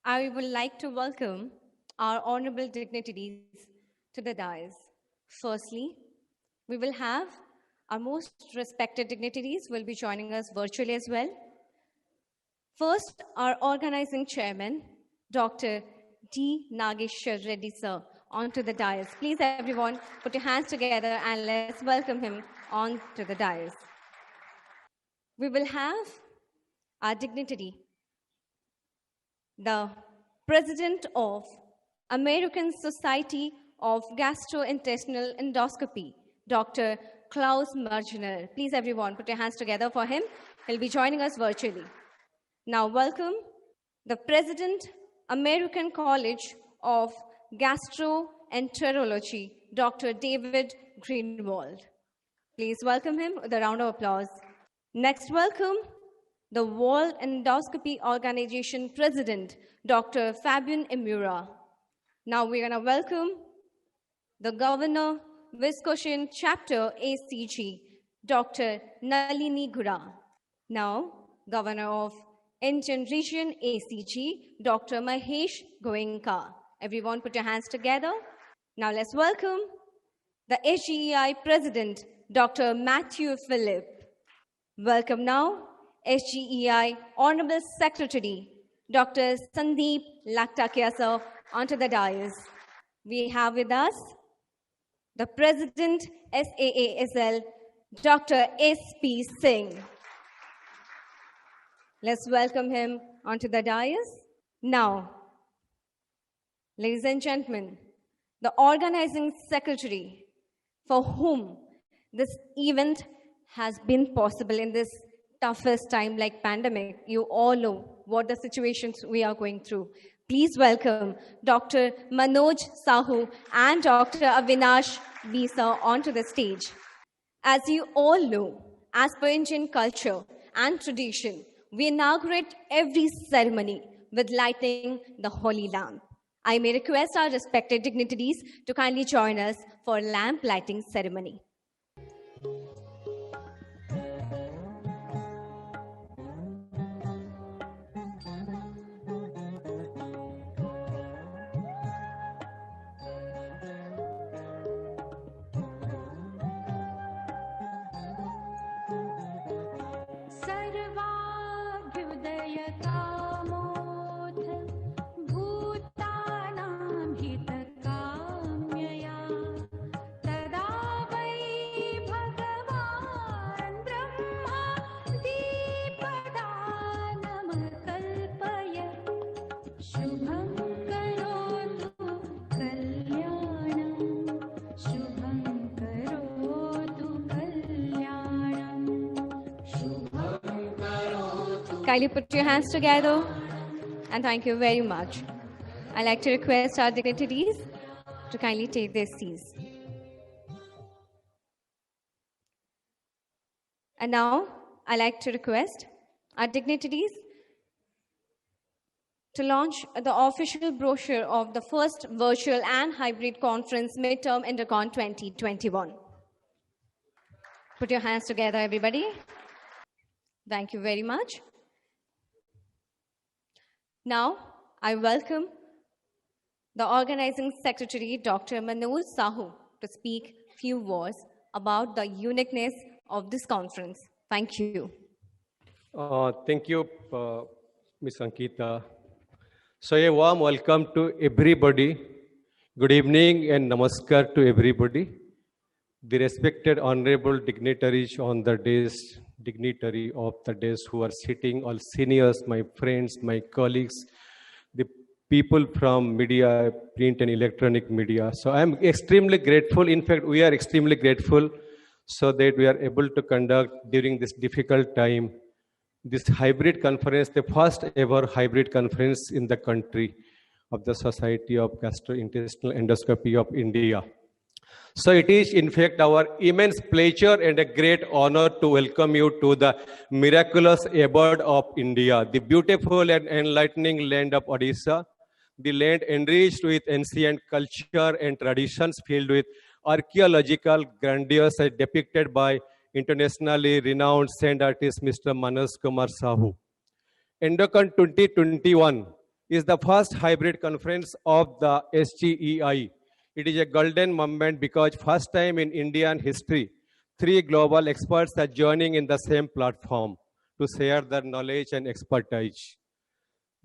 I would like to welcome our honorable dignitaries to the dais. Firstly, we will have our most respected dignitaries will be joining us virtually as well. First, our organizing chairman, Dr. D. Nageshwar Reddy sir, onto the dais. Please everyone, put your hands together and let's welcome him onto the dais. We will have our dignitary, the President of American Society of Gastrointestinal Endoscopy, Dr. Klaus Marginer. Please everyone, put your hands together for him. He'll be joining us virtually. Now welcome the President, American College of Gastroenterology, Dr. David Greenwald. Please welcome him with a round of applause. Next, welcome the World Endoscopy Organization President, Dr. Fabian Imura. Now we're going to welcome the Governor, Wisconsin Chapter ASGE, Dr. Nalini Gura. Now, Governor of Indian Region ASGE, Dr. Mahesh Goenka. Everyone put your hands together. Now let's welcome the Sgei President, Dr. Matthew Philippe. Welcome now, Sgei Honorable Secretary, Dr. Sandeep Laktakia sir, onto the dais. We have with us the President, SAASL, Dr. S.P. Singh. Let's welcome him onto the dais. Now, ladies and gentlemen, the organizing secretary for whom this event has been possible in this toughest time like pandemic. You all know what the situations we are going through. Please welcome Dr. Manoj Sahu and Dr. Avinash Bisa onto the stage. As you all know, as per Indian culture and tradition, we inaugurate every ceremony with lighting the holy lamp. I may request our respected dignitaries to kindly join us for lamp lighting ceremony. Kindly put your hands together and thank you very much. I'd like to request our dignitaries to kindly take their seats. And now I'd like to request our dignitaries to launch the official brochure of the first virtual and hybrid conference Midterm Endocon 2021. Put your hands together, everybody. Thank you very much. Now, I welcome the Organizing Secretary, Dr. Manoj Sahu, to speak few words about the uniqueness of this conference. Thank you. Thank you, Ms. Ankita. So a warm welcome to everybody. Good evening and namaskar to everybody. The respected honorable dignitaries on the days, dignitary of the days who are sitting, all seniors, my friends, my colleagues, the people from media, print and electronic media. So I'm extremely grateful. In fact, we are extremely grateful so that we are able to conduct during this difficult time this hybrid conference, the first ever hybrid conference in the country of the Society of Gastrointestinal Endoscopy of India. So it is in fact our immense pleasure and a great honor to welcome you to the miraculous abode of India, the beautiful and enlightening land of Odisha, the land enriched with ancient culture and traditions filled with archaeological grandeurs depicted by internationally renowned saint artist Mr. Manoj Kumar Sahu. Endocon 2021 is the first hybrid conference of the SGEI. It is a golden moment because first time in Indian history, three global experts are joining in the same platform to share their knowledge and expertise.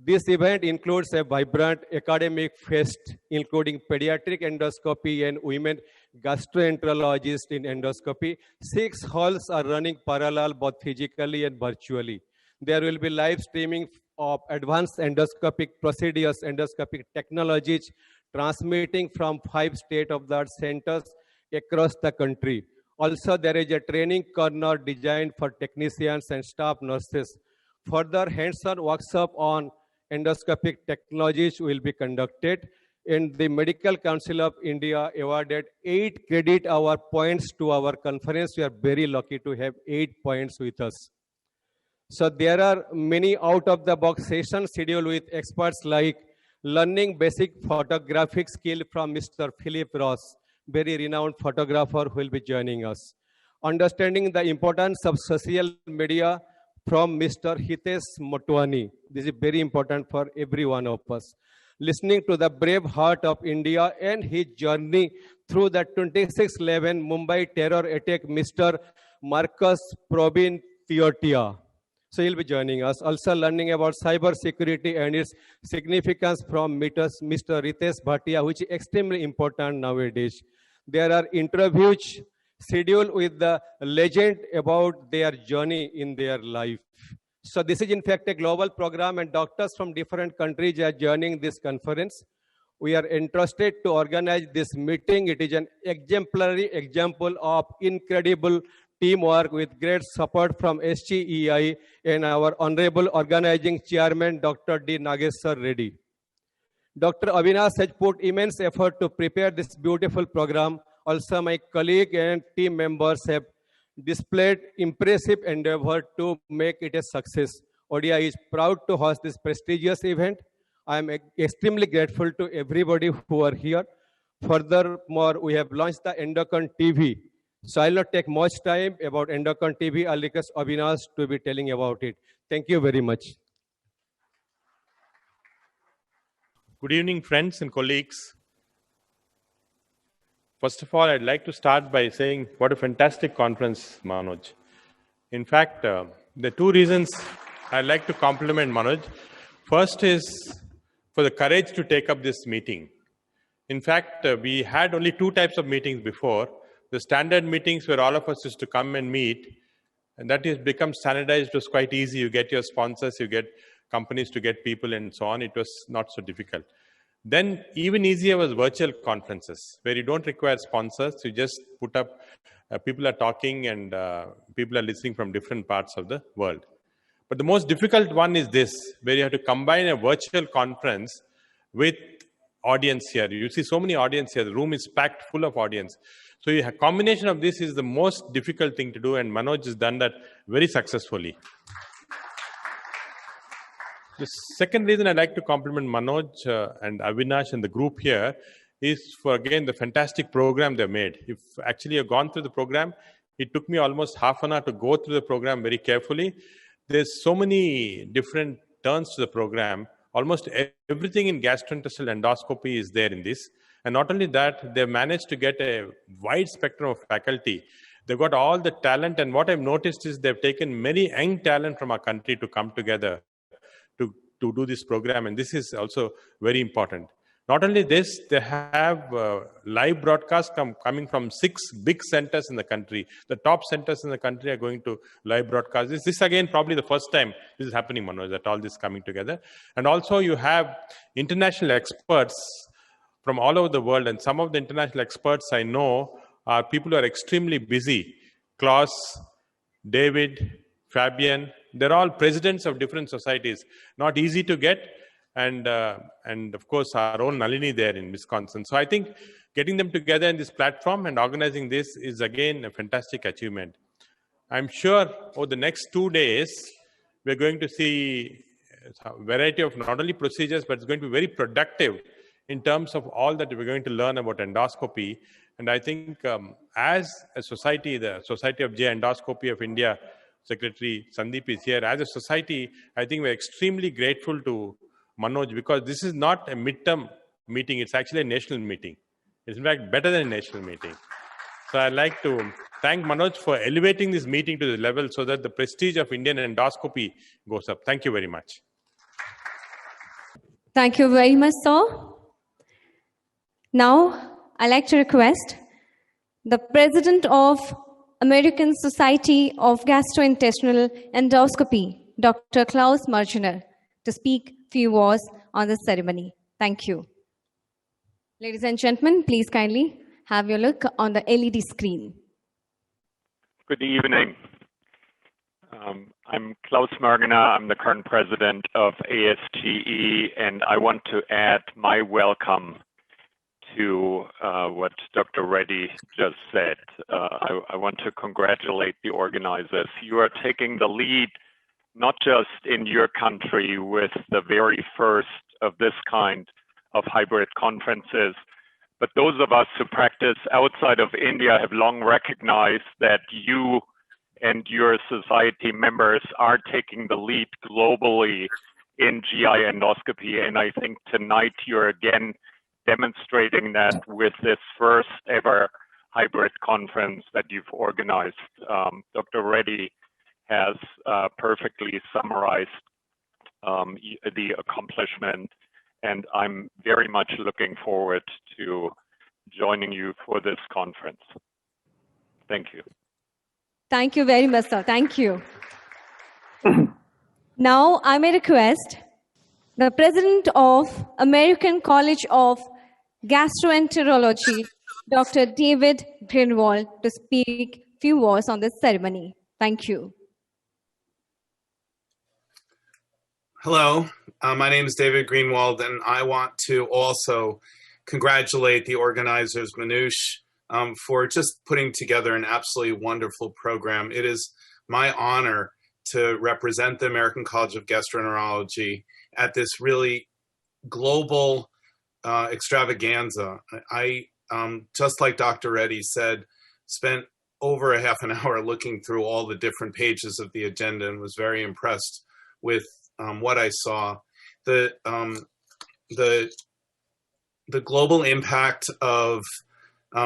This event includes a vibrant academic fest, including pediatric endoscopy and women gastroenterologists in endoscopy. 6 halls are running parallel both physically and virtually. There will be live streaming of advanced endoscopic procedures, endoscopic technologies, transmitting from 5 state-of-the-art centers across the country. Also, there is a training corner designed for technicians and staff nurses. Further hands-on workshop on endoscopic technologies will be conducted. And the Medical Council of India awarded 8 credit hour points to our conference. We are very lucky to have 8 points with us. So there are many out-of-the-box sessions scheduled with experts like learning basic photographic skill from Mr. Philippe Ross, very renowned photographer who will be joining us. Understanding the importance of social media from Mr. Hitesh Motwani. This is very important for every one of us. Listening to the brave heart of India and his journey through the 26/11 Mumbai terror attack, Mr. Marcus Probin Theotia. So he'll be joining us. Also learning about cyber security and its significance from Mr. Ritesh Bhatia, which is extremely important nowadays. There are interviews scheduled with the legend about their journey in their life. So this is in fact a global program and doctors from different countries are joining this conference. We are interested to organize this meeting. It is an exemplary example of incredible teamwork with great support from SGEI and our Honorable Organizing Chairman, Dr. D. Nageswar Reddy. Dr. Avinash has put immense effort to prepare this beautiful program. Also, my colleague and team members have displayed impressive endeavor to make it a success. ODI is proud to host this prestigious event. I am extremely grateful to everybody who are here. Furthermore, we have launched the Endocon TV. So I'll not take much time about Endocon TV. I'll request Avinash to be telling about it. Thank you very much. Good evening, friends and colleagues. First of all, I'd like to start by saying what a fantastic conference, Manoj. In fact, there are two reasons I'd like to compliment Manoj. First is for the courage to take up this meeting. In fact, we had only 2 types of meetings before. The standard meetings where all of us used to come and meet, and that has become standardized. It was quite easy. You get your sponsors, you get companies to get people and so on. It was not so difficult. Then even easier was virtual conferences where you don't require sponsors. You just put up, people are talking and people are listening from different parts of the world. But the most difficult one is this, where you have to combine a virtual conference with audience here. You see so many audience here. The room is packed full of audience. So a combination of this is the most difficult thing to do, and Manoj has done that very successfully. The second reason I'd like to compliment Manoj and Avinash and the group here is for, again, the fantastic program they made. If actually you've gone through the program, it took me almost half an hour to go through the program very carefully. There's so many different turns to the program. Almost everything in gastrointestinal endoscopy is there in this. And not only that, they've managed to get a wide spectrum of faculty. They've got all the talent, and what I've noticed is they've taken many young talent from our country to come together to do this program, and this is also very important. Not only this, they have live broadcasts coming from 6 big centers in the country. The top centers in the country are going to live broadcast. This is again probably the first time this is happening, Manoj, that all this coming together. And also you have international experts from all over the world, and some of the international experts I know are people who are extremely busy. Klaus, David, Fabian, they're all presidents of different societies. Not easy to get. And of course, our own Nalini there in Wisconsin. So I think getting them together in this platform and organizing this is again a fantastic achievement. I'm sure over the next 2 days, we're going to see a variety of not only procedures, but it's going to be very productive in terms of all that we're going to learn about endoscopy. And I think as a society, the Society of Hgei Endoscopy of India, Secretary Sandeep is here. As a society, I think we're extremely grateful to Manoj, because this is not a midterm meeting, it's actually a national meeting. It's in fact better than a national meeting. So I'd like to thank Manoj for elevating this meeting to the level so that the prestige of Indian endoscopy goes up. Thank you very much. Thank you very much, sir. Now, I'd like to request the President of American Society of Gastrointestinal Endoscopy, Dr. Klaus Marchiner, to speak few words on this ceremony. Thank you. Ladies and gentlemen, please kindly have your look on the LED screen. Good evening. I'm Klaus Marginer. I'm the current president of ASGE, and I want to add my welcome to what Dr. Reddy just said. I want to congratulate the organizers. You are taking the lead, not just in your country with the very first of this kind of hybrid conferences, but those of us who practice outside of India have long recognized that you and your society members are taking the lead globally in GI endoscopy. And I think tonight you're again demonstrating that with this first ever hybrid conference that you've organized. Dr. Reddy has perfectly summarized the accomplishment, and I'm very much looking forward to joining you for this conference. Thank you. Thank you very much, sir. Thank you. Now, I may request the President of American College of Gastroenterology, Dr. David Greenwald, to speak few words on this ceremony. Thank you. Hello, my name is David Greenwald, and I want to also congratulate the organizers, Manoush, for just putting together an absolutely wonderful program. It is my honor to represent the American College of Gastroenterology at this really global extravaganza. I just like Dr. Reddy said, spent over a half an hour looking through all the different pages of the agenda and was very impressed with what I saw. The global impact of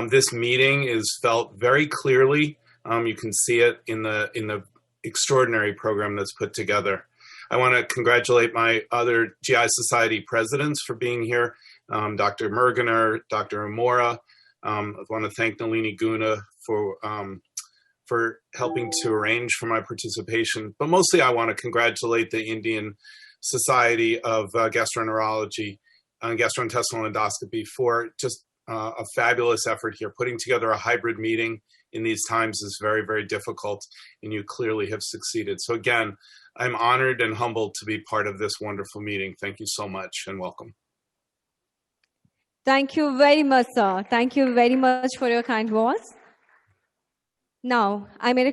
this meeting is felt very clearly. You can see it in the extraordinary program that's put together. I want to congratulate my other GI Society presidents for being here, Dr. Mergener, Dr. Amora. I want to thank Nalini Guna for helping to arrange for my participation. But mostly I want to congratulate the Indian Society of Gastroenterology and Gastrointestinal Endoscopy for just a fabulous effort here. Putting together a hybrid meeting in these times is very, very difficult, and you clearly have succeeded. So again, I'm honored and humbled to be part of this wonderful meeting. Thank you so much and welcome. Thank you very much, sir. Thank you very much for your kind words. Now, I may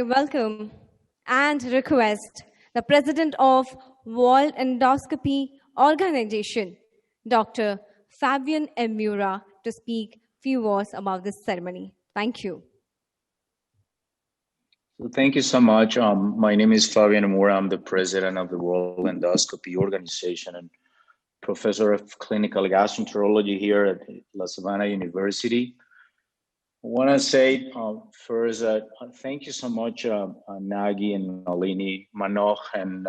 welcome and request the President of World Endoscopy Organization, Dr. Fabian Emura, to speak few words about this ceremony. Thank you. So thank you so much. My name is Fabian Emura. I'm the President of the World Endoscopy Organization and Professor of Clinical Gastroenterology here at La Sabana University. I want to say first thank you so much, Nagi and Nalini, Manoj and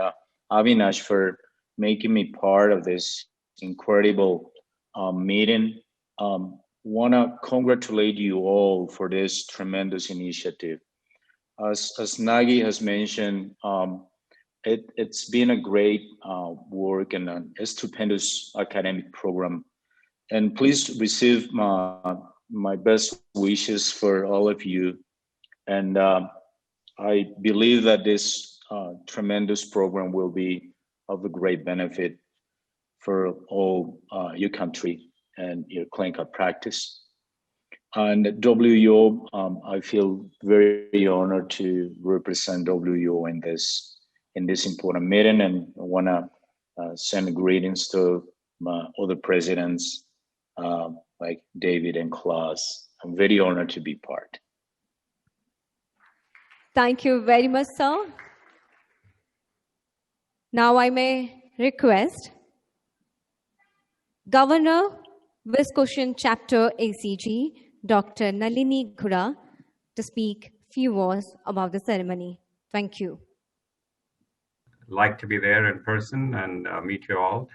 Avinash for making me part of this incredible meeting. Want to congratulate you all for this tremendous initiative. As Nagi has mentioned, it's been a great work and a stupendous academic program. And please receive my best wishes for all of you. And I believe that this tremendous program will be of a great benefit for all your country and your clinical practice. And WUO, I feel very honored to represent WUO in this important meeting, and I want to send greetings to my other presidents like David and Klaus. I'm very honored to be part. Thank you very much, sir. Now I may request Governor, Viscountient Chapter ACG, Dr. Nalini Ghura, to speak few words about the ceremony. Thank you. Like to be there in person and meet you all.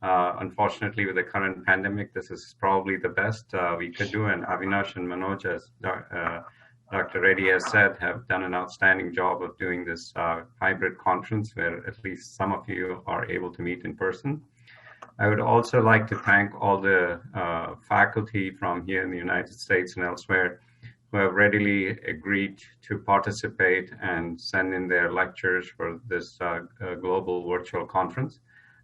Unfortunately, with the current pandemic, this is probably the best we could do. And Avinash and Manoj, as Dr. Reddy has said, have done an outstanding job of doing this hybrid conference where at least some of you are able to meet in person. I would also like to thank all the faculty from here in the United States and elsewhere who have readily agreed to participate and send in their lectures for this global virtual conference.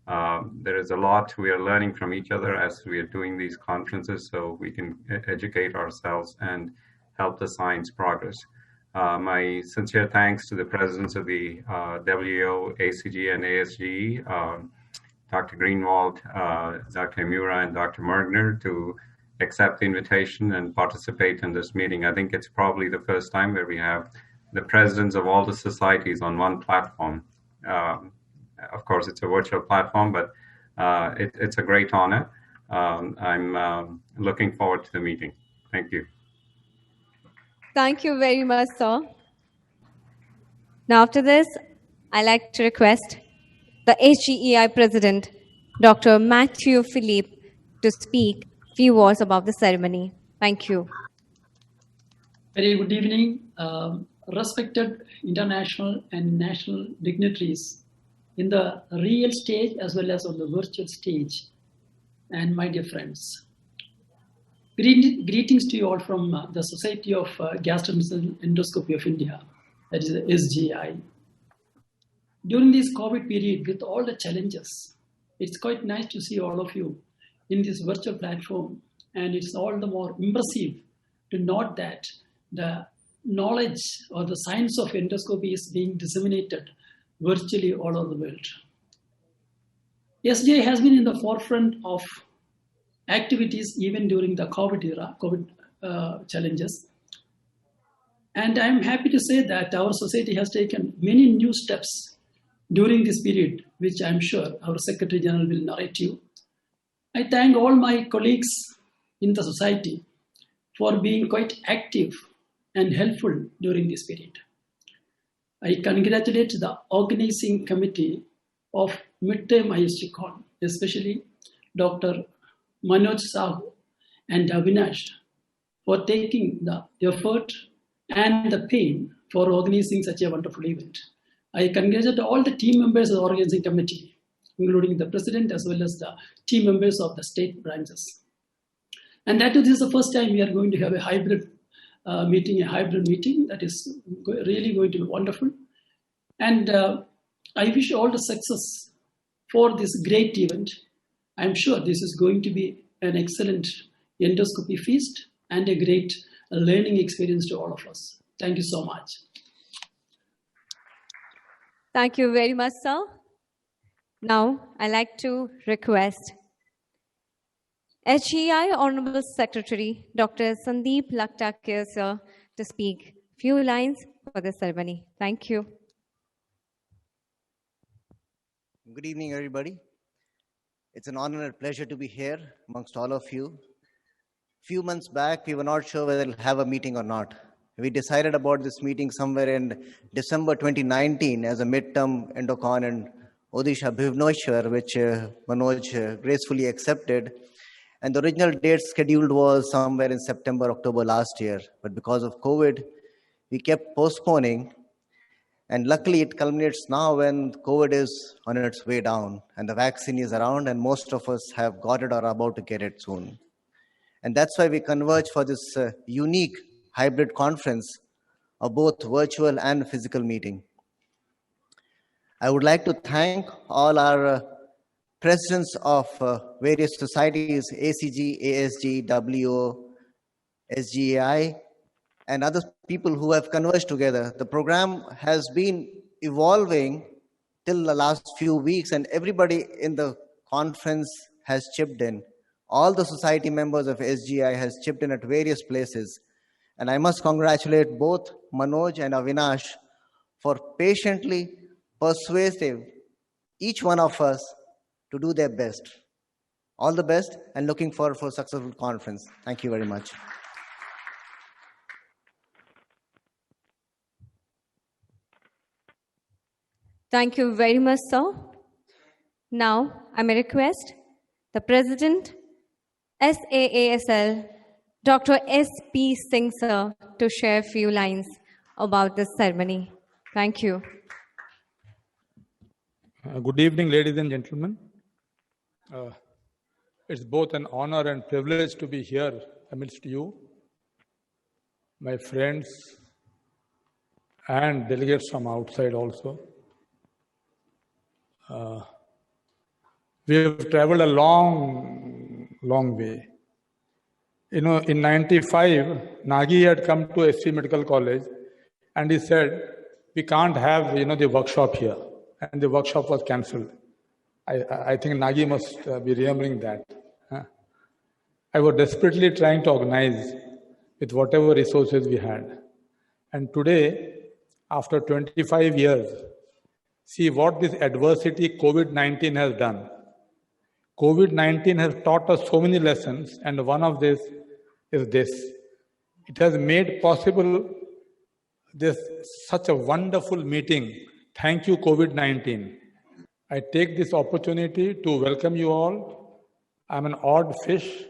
There is a lot we are learning from each other as we are doing these conferences, so we can educate ourselves and help the science progress. My sincere thanks to the presidents of the WHO, ACG, and ASGE, Dr. Greenwald, Dr. Amura, and Dr. Mergner to accept the invitation and participate in this meeting. I think it's probably the first time where we have the presidents of all the societies on one platform. Of course, it's a virtual platform, but it's a great honor. I'm looking forward to the meeting. Thank you. Thank you very much, sir. Now, after this, I'd like to request the Hgei President, Dr. Matthew Philippe, to speak few words about the ceremony. Thank you. Very good evening, respected international and national dignitaries in the real stage as well as on the virtual stage, and my dear friends. Greetings to you all from the Society of Gastroenterology and Endoscopy of India, that is the SGI. During this COVID period, with all the challenges, it's quite nice to see all of you in this virtual platform, and it's all the more impressive to note that the knowledge or the science of endoscopy is being disseminated virtually all over the world. SGI has been in the forefront of activities even during the COVID era, COVID challenges. And I'm happy to say that our society has taken many new steps during this period, which I'm sure our Secretary General will narrate you. I thank all my colleagues in the society for being quite active and helpful during this period. I congratulate the organizing committee of Midterm ASGE, especially Dr. Manoj Sahu and Avinash for taking the effort and the pain for organizing such a wonderful event. I congratulate all the team members of the organizing committee, including the president as well as the team members of the state branches. And that this is the first time we are going to have a hybrid meeting that is really going to be wonderful. And I wish all the success for this great event. I'm sure this is going to be an excellent endoscopy feast and a great learning experience to all of us. Thank you so much. Thank you very much, sir. Now, I'd like to request Hgei Honorable Secretary, Dr. Sandeep Laktakir, sir, to speak few lines for the ceremony. Thank you. Good evening, everybody. It's an honor and pleasure to be here amongst all of you. Few months back, we were not sure whether we'll have a meeting or not. We decided about this meeting somewhere in December 2019 as a midterm Endocon and Odisha Bhubaneswar, which Manoj gracefully accepted. And the original date scheduled was somewhere in September, October last year. But because of COVID, we kept postponing. And luckily, it culminates now when COVID is on its way down and the vaccine is around and most of us have got it or are about to get it soon. And that's why we converge for this unique hybrid conference of both virtual and physical meeting. I would like to thank all our presidents of various societies, ACG, ASGE, WO, SGEI, and other people who have converged together. The program has been evolving till the last few weeks, and everybody in the conference has chipped in. All the society members of SGI has chipped in at various places. And I must congratulate both Manoj and Avinash for patiently, persuasive, each one of us to do their best. All the best and looking forward for a successful conference. Thank you very much. Thank you very much, sir. Now, I may request the President, SAASL, Dr. S.P. Singh, sir, to share a few lines about this ceremony. Thank you. Good evening, ladies and gentlemen. It's both an honor and privilege to be here amidst you, my friends, and delegates from outside also. We have traveled a long way. You know, in 95, Hgei had come to SC Medical College and he said, we can't have, the workshop here. And the workshop was cancelled. I think Hgei must be remembering that. I was desperately trying to organize with whatever resources we had. And today, after 25 years, see what this adversity COVID-19 has done. COVID-19 has taught us so many lessons, and one of this is this. It has made possible this such a wonderful meeting. Thank you, COVID-19. I take this opportunity to welcome you all. I'm an odd fish.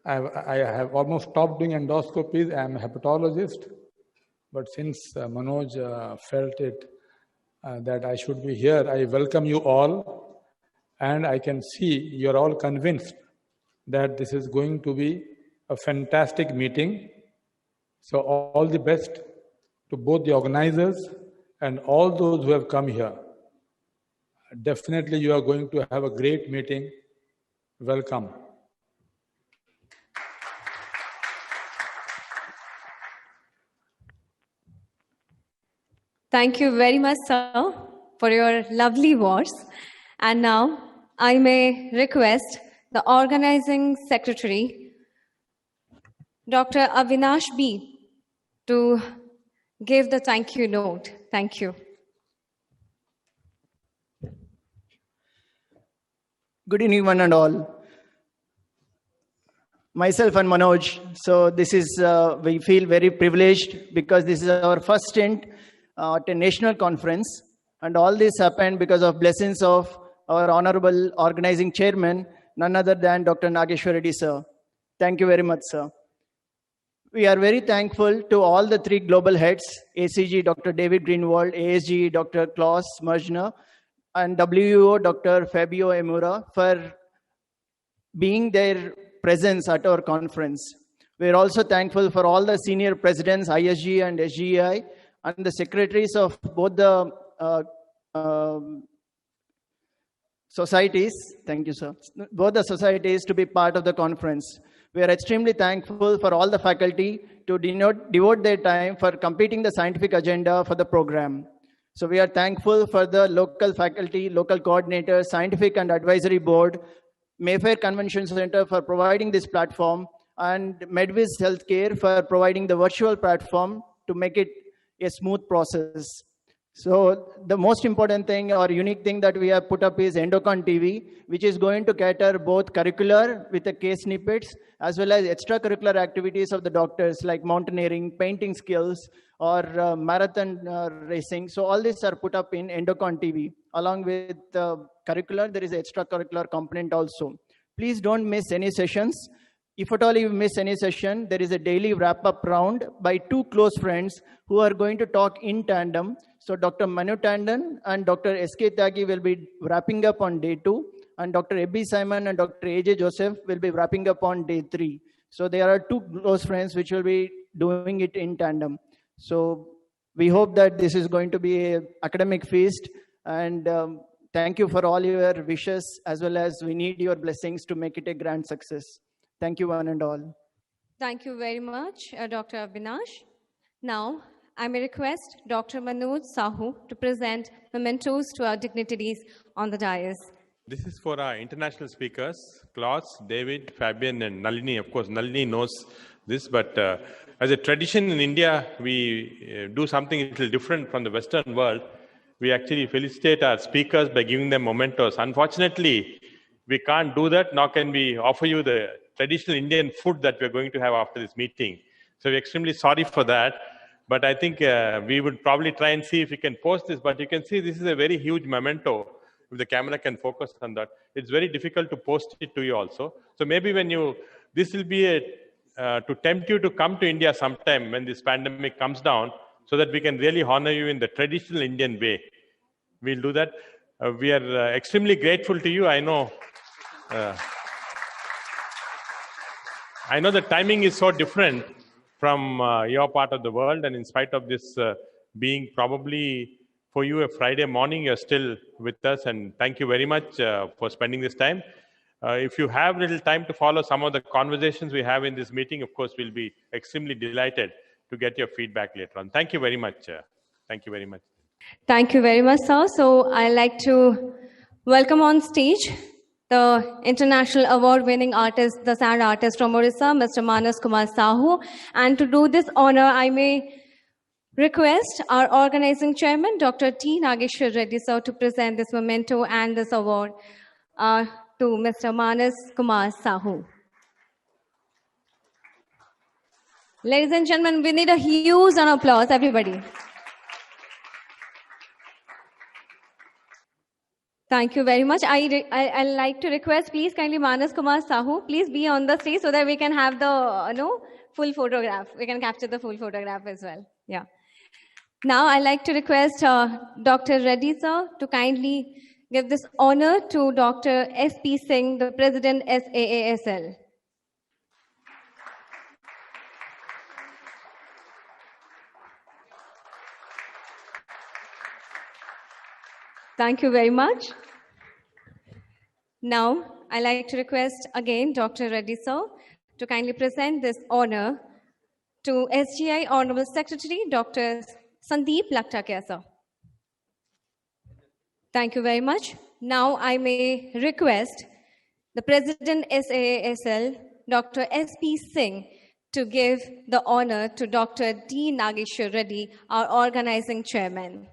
I have almost stopped doing endoscopies. I'm a hepatologist. But since Manoj felt it that I should be here, I welcome you all. And I can see you're all convinced that this is going to be a fantastic meeting. So all the best to both the organizers and all those who have come here. Definitely you are going to have a great meeting. Welcome. Thank you very much, sir, for your lovely words. And now I may request the organizing secretary, Dr. Avinash B, to give the thank you note. Thank you. Good evening, one and all. Myself and Manoj. So this is, we feel very privileged because this is our first stint at a national conference. And all this happened because of blessings of our honorable organizing chairman, none other than Dr. Nageshwar Reddy, sir. Thank you very much, sir. We are very thankful to all the three global heads, ASGE, Dr. David Greenwald, ASGE, Dr. Klaus Mergner, and WO, Dr. Fabio Emura, for being their presence at our conference. We are also thankful for all the senior presidents, ASGE and Hgei, and the secretaries of both the societies. Thank you, sir. Both the societies to be part of the conference. We are extremely thankful for all the faculty to devote their time for completing the scientific agenda for the program. So we are thankful for the local faculty, local coordinators, scientific and advisory board, Mayfair Convention Center for providing this platform, and Medvis Healthcare for providing the virtual platform to make it a smooth process. So the most important thing or unique thing that we have put up is Endocon TV, which is going to cater both curricular with the case snippets as well as extracurricular activities of the doctors like mountaineering, painting skills, or marathon racing. So all these are put up in Endocon TV. Along with curricular, there is an extracurricular component also. Please don't miss any sessions. If at all you miss any session, there is a daily wrap-up round by two close friends who are going to talk in tandem. So Dr. Manu Tandon and Dr. Sgei Tyagi will be wrapping up on day 2, and Dr. Ebby Simon and Dr. AJ Joseph will be wrapping up on day 3. So there are two close friends which will be doing it in tandem. So we hope that this is going to be an academic feast, and thank you for all your wishes, as well as we need your blessings to make it a grand success. Thank you, one and all. Thank you very much, Dr. Avinash. Now, I may request Dr. Manoj Sahu to present mementos to our dignitaries on the dais. This is for our international speakers, Klaus, David, Fabian, and Nalini. Of course, Nalini knows this, but as a tradition in India, we do something a little different from the Western world. we actually felicitate our speakers by giving them mementos. Unfortunately, we can't do that, nor can we offer you the traditional Indian food that we're going to have after this meeting. So we're extremely sorry for that. But I think we would probably try and see if we can post this. But you can see this is a very huge memento. If the camera can focus on that, it's very difficult to post it to you also. So maybe when you, this will be a, to tempt you to come to India sometime when this pandemic comes down, so that we can really honor you in the traditional Indian way. We'll do that. We are extremely grateful to you. I know the timing is so different from your part of the world, and in spite of this being probably for you a Friday morning, you're still with us, and thank you very much for spending this time. If you have little time to follow some of the conversations we have in this meeting, of course, we'll be extremely delighted to get your feedback later on. Thank you very much. Thank you very much. Thank you very much, sir. So I'd like to welcome on stage the international award-winning artist, the sound artist from Orissa, Mr. Manas Kumar Sahu. And to do this honor, I may request our organizing chairman, Dr. T. Nageshwar Reddy, sir, to present this memento and this award to Mr. Manas Kumar Sahu. Ladies and gentlemen, we need a huge round of applause, everybody. Thank you very much. I'd like to request, please kindly Manas Kumar Sahu, please be on the stage so that we can have the full photograph. We can capture the full photograph as well. Yeah. Now I'd like to request Dr. Reddy sir to kindly give this honor to Dr. S.P. Singh, the President SAASL. Thank you very much. Now, I'd like to request again Dr. Reddy sir to kindly present this honor to Sgei Honorable Secretary Dr. Sandeep Laktakia sir. Thank you very much. Now, I may request the President SAASL, Dr. S.P. Singh, to give the honor to Dr. D. Nageshwar Reddy, our organizing chairman.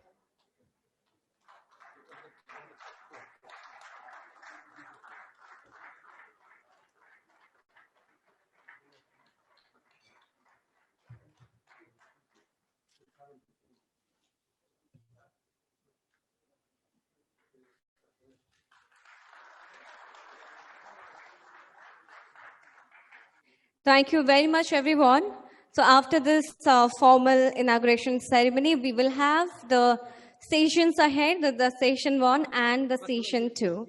Thank you very much, everyone. So after this formal inauguration ceremony, we will have the sessions ahead, the session 1 and the session 2.